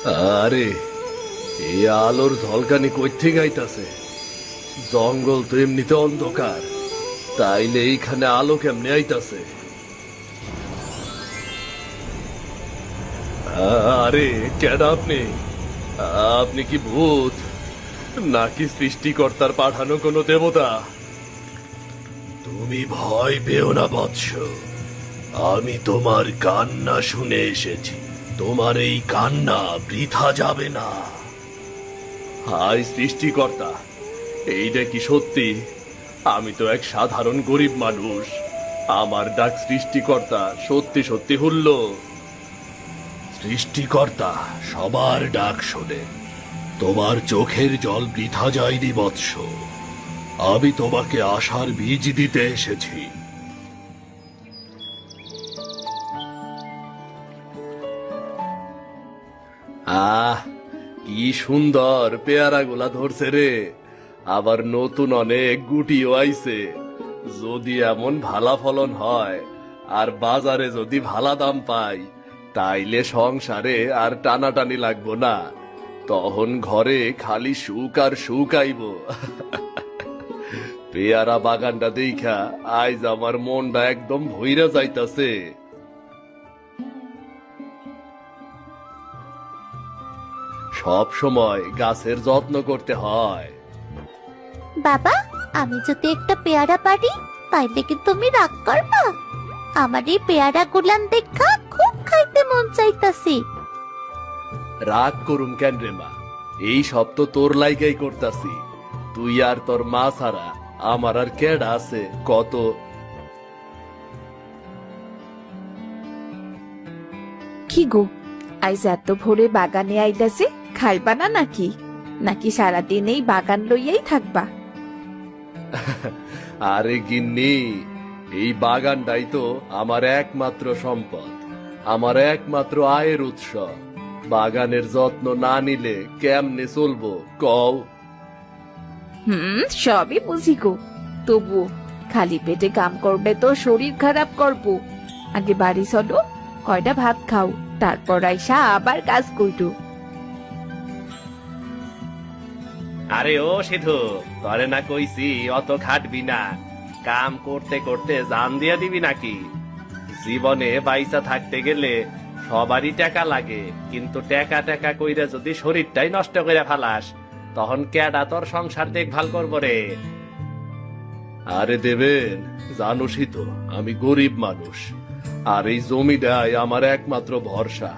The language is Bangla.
আরে, এই আলোর ঝলকানি কই থেকে আইতাছে? জঙ্গল তো এমনিতে অন্ধকার, তাইলে এইখানে আলো কেমনে আইতাছে? আরে কেন আপনি? আপনি কি ভূত নাকি সৃষ্টিকর্তার পাঠানো কোনো দেবতা? তুমি ভয় পেও না বৎস, আমি তোমার কান্না শুনে এসেছি। তোমার এই কান্না বৃথা যাবে না। হায় সৃষ্টিকর্তা, এইটা কি সত্যি? আমি তো এক সাধারণ গরিব মানুষ, আমার ডাক সৃষ্টিকর্তা সত্যি সত্যি হল? সৃষ্টিকর্তা সবার ডাক শোনে, তোমার চোখের জল বৃথা যায়নি বৎস। আমি তোমাকে আশার বীজ দিতে এসেছি। আহ, কি সুন্দর পেয়ারা গুলা ধরছে রে। আবার নতুন অনেক গুটিও আইছে। যদি এমন ভালা ফলন হয় আর বাজারে যদি ভালা দাম পাই, তাইলে সংসারে আর টানাটানি লাগবো না। তখন ঘরে খালি সুখ আর সুখ আইব। পেয়ারা বাগানটা দেখা আইজ আমার মনটা একদম ভইরা যাইতাছে। সব সময় গাছের যত্ন করতে হয়। বাবা, আমি যদি একটা পেয়ারা পারি তাইলে কি তুমি রাগ করবা? আমার এই পেয়ারা গুলান দেখা খুব খাইতে মন চাইতাছি। রাগ করুম কেন রে মা? এই সব তো তোর লাইগাই করতাছি। তুই আর তোর মা ছাড়া আমার আর কেডা আছে কত? কি গো, আইজ এত ভোরে বাগানে আইতাছে, খাইবা না নাকি? নাকি সারাদিন এই বাগান লইয়াই থাকবা? আরে গিন্নি, এই বাগানটাই তো আমার একমাত্র সম্পদ, আমার একমাত্র আয়ের উৎস। বাগানের যত্ন না নিলে কেমনে চলবো কও? সবই বুঝি গো, তবু খালি পেটে কাম করবে তো শরীর খারাপ করবো। আগে বাড়ি চলো, কয়টা ভাত খাও, তারপর আইসা আবার কাজ করো। আরে ও সিধু, তরে না কইছি অত খাটবি না, কাম করতে করতে জান দিয়া দিবি নাকি? জীবনে বাইসা থাকতে গেলে সবারই টাকা লাগে, কিন্তু টাকা টাকা কইরা যদি শরীরটাই নষ্ট করে ফেলাস, তখন কেডা তোর সংসার দেখভাল করবো রে? আরে দেবেন, জানোসই তো আমি গরিব মানুষ, আর এই জমিটাই আমার একমাত্র ভরসা।